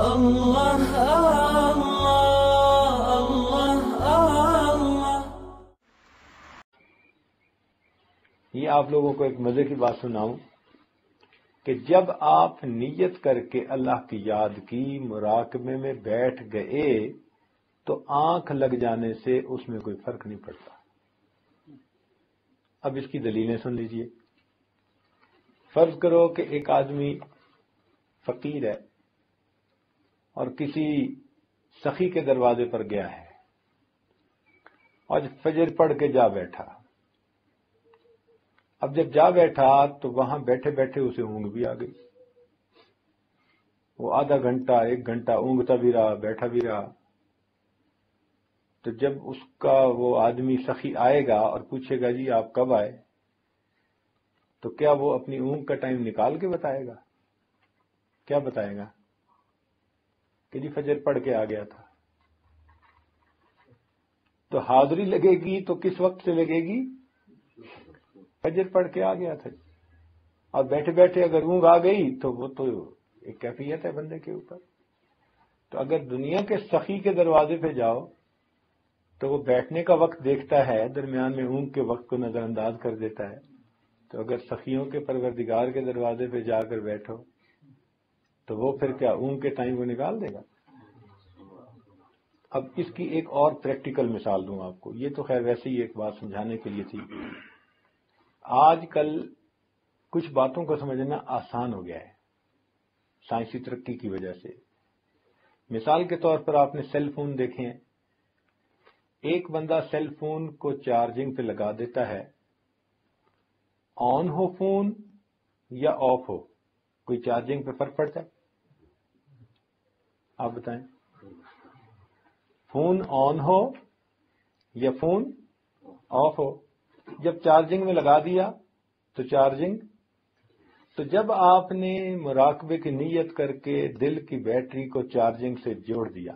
اللہ اللہ اللہ۔ یہ آپ لوگوں کو ایک مزے کی بات سناؤں کہ جب آپ نیت کر کے اللہ کی یاد کی، مراقبے میں بیٹھ گئے تو آنکھ لگ جانے سے اس میں کوئی فرق نہیں پڑتا۔ اب اس کی دلیلیں سن لیجئے۔ فرض کرو کہ ایک آدمی فقیر ہے اور کسی سخی کے دروازے پر گیا ہے اور فجر پڑھ کے جا بیٹھا۔ اب جب جا بیٹھا تو وہاں بیٹھے بیٹھے اسے اونگ بھی آ گئی۔ وہ آدھا گھنٹہ ایک گھنٹہ اونگتا بھی رہا، بیٹھا بھی رہا۔ تو جب اس کا وہ آدمی سخی آئے گا اور پوچھے گا جی آپ کب آئے، تو کیا وہ اپنی اونگ کا ٹائم نکال کے بتائے گا؟ کیا بتائے گا کہ جی فجر پڑھ کے آ گیا تھا؟ تو حاضری لگے گی تو کس وقت سے لگے گی؟ فجر پڑھ کے آ گیا تھا۔ اور بیٹھے بیٹھے اگر اونگ آ گئی تو وہ تو ایک کیفیت ہے بندے کے اوپر۔ تو اگر دنیا کے سخی کے دروازے پہ جاؤ تو وہ بیٹھنے کا وقت دیکھتا ہے، درمیان میں اونگ کے وقت کو نظر انداز کر دیتا ہے۔ تو اگر سخیوں کے پروردگار کے دروازے پہ جا کر بیٹھو تو وہ پھر کیا اونگ کے ٹائم کو نکال دے گا؟ اب اس کی ایک اور پریکٹیکل مثال دوں آپ کو، یہ تو خیر ویسے ہی ایک بات سمجھانے کے لیے تھی۔ آج کل کچھ باتوں کو سمجھنا آسان ہو گیا ہے سائنسی ترقی کی وجہ سے۔ مثال کے طور پر آپ نے سیل فون دیکھے ہیں۔ ایک بندہ سیل فون کو چارجنگ پہ لگا دیتا ہے، آن ہو فون یا آف ہو، کوئی چارجنگ پہ فرق پڑتا ہے؟ آپ بتائیں، فون آن ہو یا فون آف ہو؟ جب چارجنگ میں لگا دیا تو چارجنگ۔ تو جب آپ نے مراقبے کی نیت کر کے دل کی بیٹری کو چارجنگ سے جوڑ دیا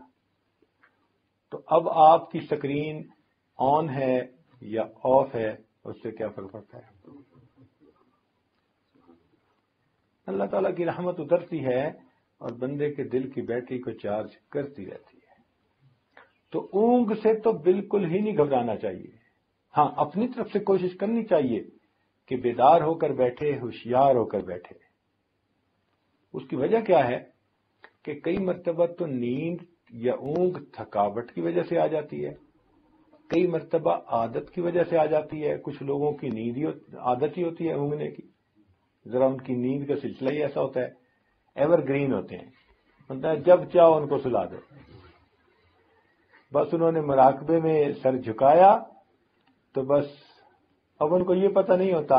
تو اب آپ کی سکرین آن ہے یا آف ہے، اس سے کیا فرق پڑتا ہے؟ اللہ تعالیٰ کی رحمت اترتی ہے اور بندے کے دل کی بیٹری کو چارج کرتی رہتی ہے۔ تو اونگ سے تو بالکل ہی نہیں گھبرانا چاہیے۔ ہاں، اپنی طرف سے کوشش کرنی چاہیے کہ بیدار ہو کر بیٹھے، ہوشیار ہو کر بیٹھے۔ اس کی وجہ کیا ہے کہ کئی مرتبہ تو نیند یا اونگ تھکاوٹ کی وجہ سے آ جاتی ہے، کئی مرتبہ عادت کی وجہ سے آ جاتی ہے۔ کچھ لوگوں کی نیند عادت ہی ہوتی ہے اونگنے کی، ذرا ان کی نیند کا سلسلہ ہی ایسا ہوتا ہے، ایور گرین ہوتے ہیں، ہوتا ہے جب چاہو ان کو سلا دو۔ بس انہوں نے مراقبے میں سر جھکایا تو بس اب ان کو یہ پتہ نہیں ہوتا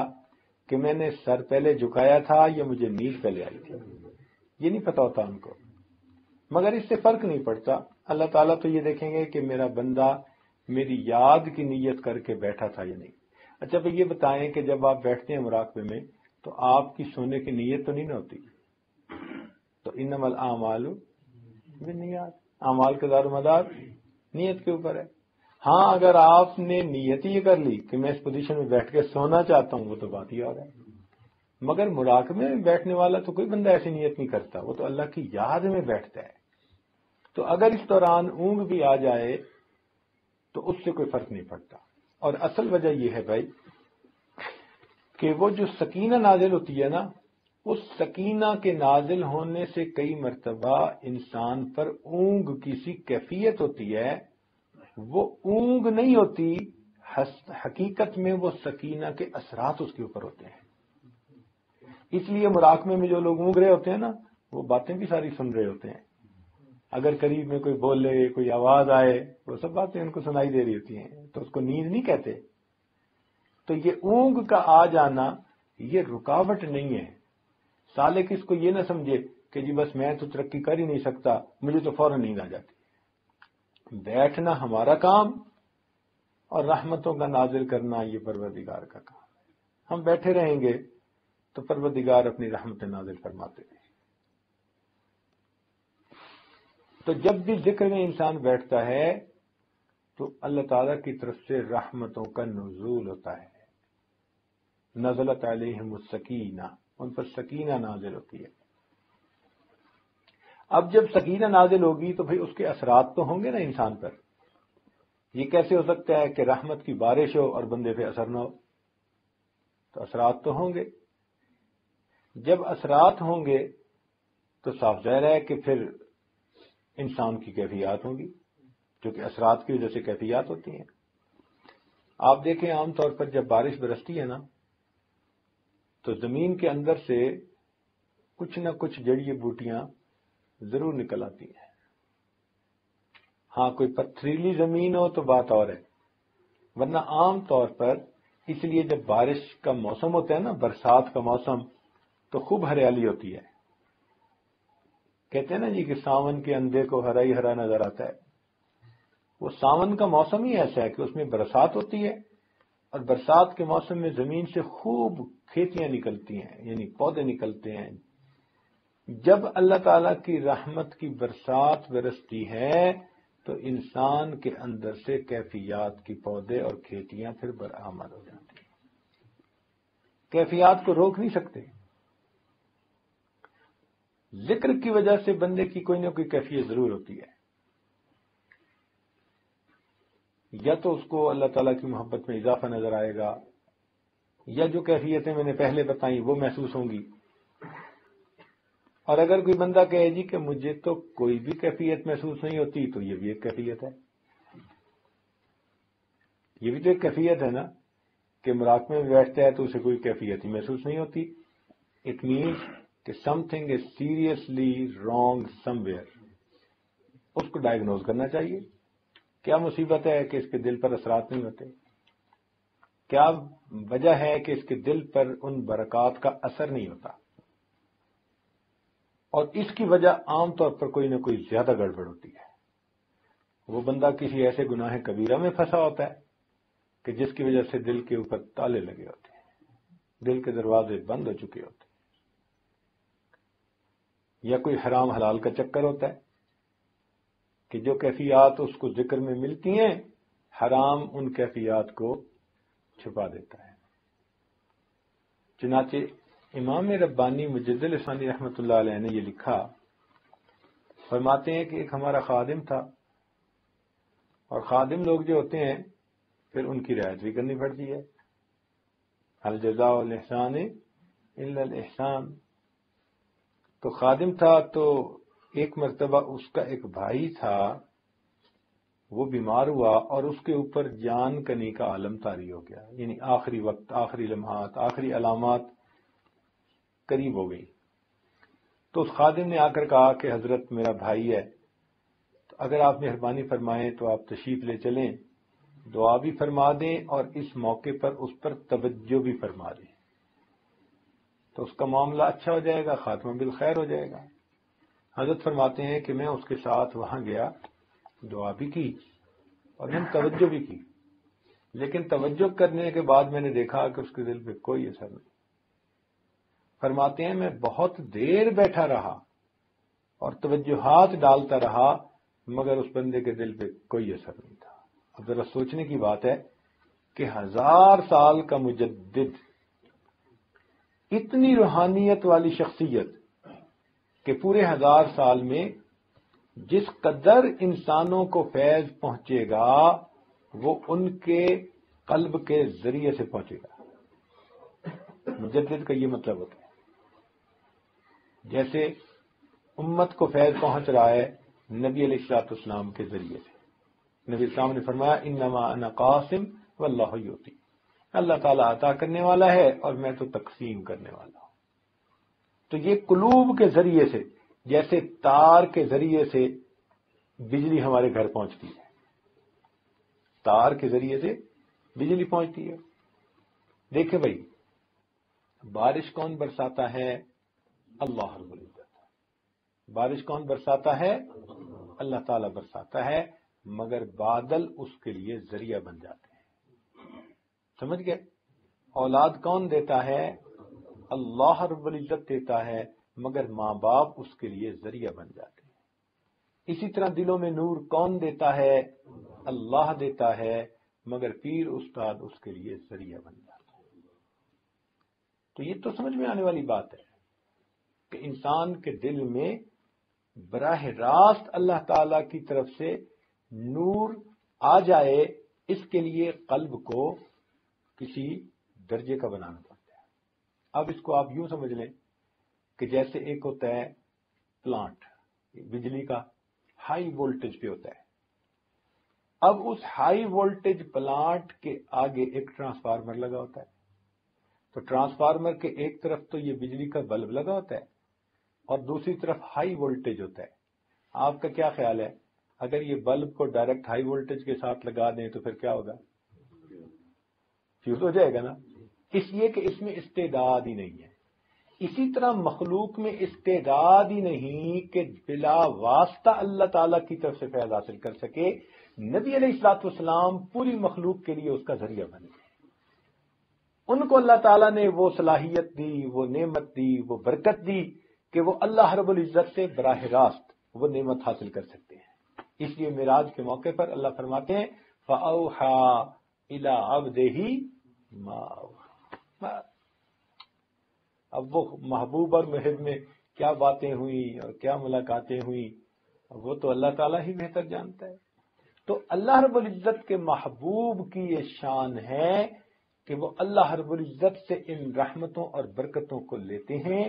کہ میں نے سر پہلے جھکایا تھا یا مجھے نیند پہلے آئی تھی، یہ نہیں پتہ ہوتا ان کو، مگر اس سے فرق نہیں پڑتا۔ اللہ تعالیٰ تو یہ دیکھیں گے کہ میرا بندہ میری یاد کی نیت کر کے بیٹھا تھا یا نہیں۔ اچھا بھئی یہ بتائیں کہ جب آپ بیٹھتے ہیں مراقبے میں تو آپ کی سونے کی نیت تو نہیں نہ ہوتی؟ تو انما الاعمال بالنیات، اعمال کا دار و مدار نیت کے اوپر ہے۔ ہاں اگر آپ نے نیت ہی کر لی کہ میں اس پوزیشن میں بیٹھ کے سونا چاہتا ہوں، وہ تو بات ہی اور ہے۔ مگر مراقبے میں بیٹھنے والا تو کوئی بندہ ایسی نیت نہیں کرتا، وہ تو اللہ کی یاد میں بیٹھتا ہے۔ تو اگر اس دوران اونگ بھی آ جائے تو اس سے کوئی فرق نہیں پڑتا۔ اور اصل وجہ یہ ہے بھائی کہ وہ جو سکینہ نازل ہوتی ہے نا، اس سکینہ کے نازل ہونے سے کئی مرتبہ انسان پر اونگ کی سی کیفیت ہوتی ہے، وہ اونگ نہیں ہوتی، حقیقت میں وہ سکینہ کے اثرات اس کے اوپر ہوتے ہیں۔ اس لیے مراقبے میں جو لوگ اونگ رہے ہوتے ہیں نا، وہ باتیں بھی ساری سن رہے ہوتے ہیں۔ اگر قریب میں کوئی بولے، کوئی آواز آئے، وہ سب باتیں ان کو سنائی دے رہی ہوتی ہیں، تو اس کو نیند نہیں کہتے۔ تو یہ اونگ کا آ جانا یہ رکاوٹ نہیں ہے۔ سالک اس کو یہ نہ سمجھے کہ جی بس میں تو ترقی کر ہی نہیں سکتا، مجھے تو فوراً نیند آ جاتی۔ بیٹھنا ہمارا کام اور رحمتوں کا نازل کرنا یہ پروردگار کا کام ہے۔ ہم بیٹھے رہیں گے تو پروردگار اپنی رحمتیں نازل فرماتے ہیں۔ تو جب بھی ذکر میں انسان بیٹھتا ہے تو اللہ تعالیٰ کی طرف سے رحمتوں کا نزول ہوتا ہے۔ نزلت علیہم السکینہ، ان پر سکینہ نازل ہوتی ہے۔ اب جب سکینہ نازل ہوگی تو بھئی اس کے اثرات تو ہوں گے نا انسان پر. یہ کیسے ہو سکتا ہے کہ رحمت کی بارش ہو اور بندے پہ اثر نہ ہو؟ تو اثرات تو ہوں گے. جب اثرات ہوں گے تو صاف ظاہر ہے کہ پھر انسان کی کیفیات ہوں گی، جو کہ اثرات کی وجہ سے کیفیات ہوتی ہیں. آپ دیکھیں عام طور پر جب بارش برستی ہے نا تو زمین کے اندر سے کچھ نہ کچھ جڑی بوٹیاں ضرور نکل آتی ہیں. ہاں کوئی پتھریلی زمین ہو تو بات اور ہے، ورنہ عام طور پر اس لیے جب بارش کا موسم ہوتا ہے نا، برسات کا موسم، تو خوب ہریالی ہوتی ہے. کہتے ہیں نا جی کہ ساون کے اندھے کو ہرا ہی ہرا نظر آتا ہے. وہ ساون کا موسم ہی ایسا ہے کہ اس میں برسات ہوتی ہے، اور برسات کے موسم میں زمین سے خوب کھیتیاں نکلتی ہیں، یعنی پودے نکلتے ہیں. جب اللہ تعالی کی رحمت کی برسات برستی ہے تو انسان کے اندر سے کیفیات کی پودے اور کھیتیاں پھر برآمد ہو جاتی ہیں. کیفیات کو روک نہیں سکتے. ذکر کی وجہ سے بندے کی کوئی نہ کوئی کیفیت ضرور ہوتی ہے. یا تو اس کو اللہ تعالیٰ کی محبت میں اضافہ نظر آئے گا، یا جو کیفیتیں میں نے پہلے بتائیں وہ محسوس ہوں گی. اور اگر کوئی بندہ کہے جی کہ مجھے تو کوئی بھی کیفیت محسوس نہیں ہوتی، تو یہ بھی ایک کیفیت ہے. یہ بھی تو ایک کیفیت ہے نا کہ مراقبے میں بیٹھتا ہے تو اسے کوئی کیفیت ہی محسوس نہیں ہوتی. اٹ مینس کہ something is seriously wrong somewhere. اس کو ڈائگنوز کرنا چاہیے. کیا مصیبت ہے کہ اس کے دل پر اثرات نہیں ہوتے؟ کیا وجہ ہے کہ اس کے دل پر ان برکات کا اثر نہیں ہوتا؟ اور اس کی وجہ عام طور پر کوئی نہ کوئی زیادہ گڑبڑ ہوتی ہے. وہ بندہ کسی ایسے گناہ کبیرہ میں پھنسا ہوتا ہے کہ جس کی وجہ سے دل کے اوپر تالے لگے ہوتے ہیں، دل کے دروازے بند ہو چکے ہوتے ہیں. یا کوئی حرام حلال کا چکر ہوتا ہے کہ جو کیفیات اس کو ذکر میں ملتی ہیں، حرام ان کیفیات کو چھپا دیتا ہے. چنانچہ امام ربانی مجد الاسانی رحمۃ اللہ علیہ نے یہ لکھا، فرماتے ہیں کہ ایک ہمارا خادم تھا، اور خادم لوگ جو ہوتے ہیں پھر ان کی رعایت بھی کرنی پڑتی ہے. هل جزاء الاحسان الا الاحسان. تو خادم تھا تو ایک مرتبہ اس کا ایک بھائی تھا، وہ بیمار ہوا اور اس کے اوپر جان کنی کا عالم طاری ہو گیا، یعنی آخری وقت، آخری لمحات، آخری علامات قریب ہو گئی. تو اس خادم نے آ کر کہا کہ حضرت میرا بھائی ہے، تو اگر آپ مہربانی فرمائیں تو آپ تشریف لے چلیں، دعا بھی فرما دیں اور اس موقع پر اس پر توجہ بھی فرما دیں، تو اس کا معاملہ اچھا ہو جائے گا، خاتمہ بالخیر ہو جائے گا. حضرت فرماتے ہیں کہ میں اس کے ساتھ وہاں گیا، دعا بھی کی اور میں نے توجہ بھی کی، لیکن توجہ کرنے کے بعد میں نے دیکھا کہ اس کے دل پہ کوئی اثر نہیں. فرماتے ہیں میں بہت دیر بیٹھا رہا اور توجہات ڈالتا رہا، مگر اس بندے کے دل پہ کوئی اثر نہیں تھا. اب ذرا سوچنے کی بات ہے کہ 1000 سال کا مجدد، اتنی روحانیت والی شخصیت کہ پورے 1000 سال میں جس قدر انسانوں کو فیض پہنچے گا وہ ان کے قلب کے ذریعے سے پہنچے گا. مجدد کا یہ مطلب ہوتا ہے جیسے امت کو فیض پہنچ رہا ہے نبی علیہ الصلوۃ والسلام کے ذریعے سے. نبی السلام نے فرمایا انما انا قاسم واللہ یعطی، اللہ تعالیٰ عطا کرنے والا ہے اور میں تو تقسیم کرنے والا ہوں. تو یہ قلوب کے ذریعے سے، جیسے تار کے ذریعے سے بجلی ہمارے گھر پہنچتی ہے، تار کے ذریعے سے بجلی پہنچتی ہے. دیکھیں بھائی، بارش کون برساتا ہے؟ اللہ رب العزت. بارش کون برساتا ہے؟ اللہ تعالیٰ برساتا ہے، مگر بادل اس کے لیے ذریعہ بن جاتے ہیں. سمجھ گئے؟ اولاد کون دیتا ہے؟ اللہ رب العزت دیتا ہے، مگر ماں باپ اس کے لیے ذریعہ بن جاتے ہیں. اسی طرح دلوں میں نور کون دیتا ہے؟ اللہ دیتا ہے، مگر پیر استاد اس کے لیے ذریعہ بن جاتا ہے. تو یہ تو سمجھ میں آنے والی بات ہے کہ انسان کے دل میں براہ راست اللہ تعالی کی طرف سے نور آ جائے، اس کے لیے قلب کو کسی درجے کا بنانا پڑتا ہے۔ اب اس کو آپ یوں سمجھ لیں کہ جیسے ایک ہوتا ہے پلانٹ، بجلی کا ہائی وولٹیج پہ ہوتا ہے، اب اس ہائی وولٹیج پلانٹ کے آگے ایک ٹرانسفارمر لگا ہوتا ہے، تو ٹرانسفارمر کے ایک طرف تو یہ بجلی کا بلب لگا ہوتا ہے اور دوسری طرف ہائی وولٹیج ہوتا ہے۔ آپ کا کیا خیال ہے اگر یہ بلب کو ڈائریکٹ ہائی وولٹیج کے ساتھ لگا دیں تو پھر کیا ہوگا؟ فیوز ہو جائے گا نا، اس لیے کہ اس میں استعداد ہی نہیں ہے۔ اسی طرح مخلوق میں استعداد ہی نہیں کہ بلا واسطہ اللہ تعالی کی طرف سے فیض حاصل کر سکے۔ نبی علیہ الصلوۃ والسلام پوری مخلوق کے لیے اس کا ذریعہ بن گئے، ان کو اللہ تعالیٰ نے وہ صلاحیت دی، وہ نعمت دی، وہ برکت دی کہ وہ اللہ رب العزت سے براہ راست وہ نعمت حاصل کر سکتے ہیں۔ اس لیے معراج کے موقع پر اللہ فرماتے ہیں فَأَوْحَى إِلَىٰ عَبْدِهِ مَا أَوْحَىٰ۔ اب وہ محبوب اور محب میں کیا باتیں ہوئیں اور کیا ملاقاتیں ہوئیں وہ تو اللہ تعالیٰ ہی بہتر جانتا ہے۔ تو اللہ رب العزت کے محبوب کی یہ شان ہے کہ وہ اللہ رب العزت سے ان رحمتوں اور برکتوں کو لیتے ہیں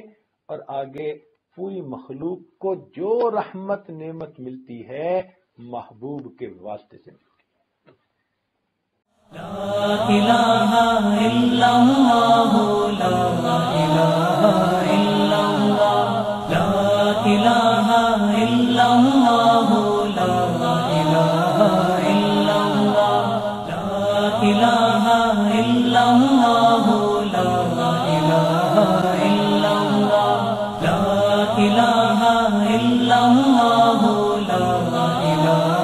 اور آگے پوری مخلوق کو جو رحمت نعمت ملتی ہے محبوب کے واسطے سے ملتی ہے۔ لا الہ الا اللہ، لا الہ الا اللہ، لا الہ الا اللہ، لا الہ الا اللہ، لا الہ الا اللہ، لا الہ الا اللہ، لا الہ الا اللہ، لا الہ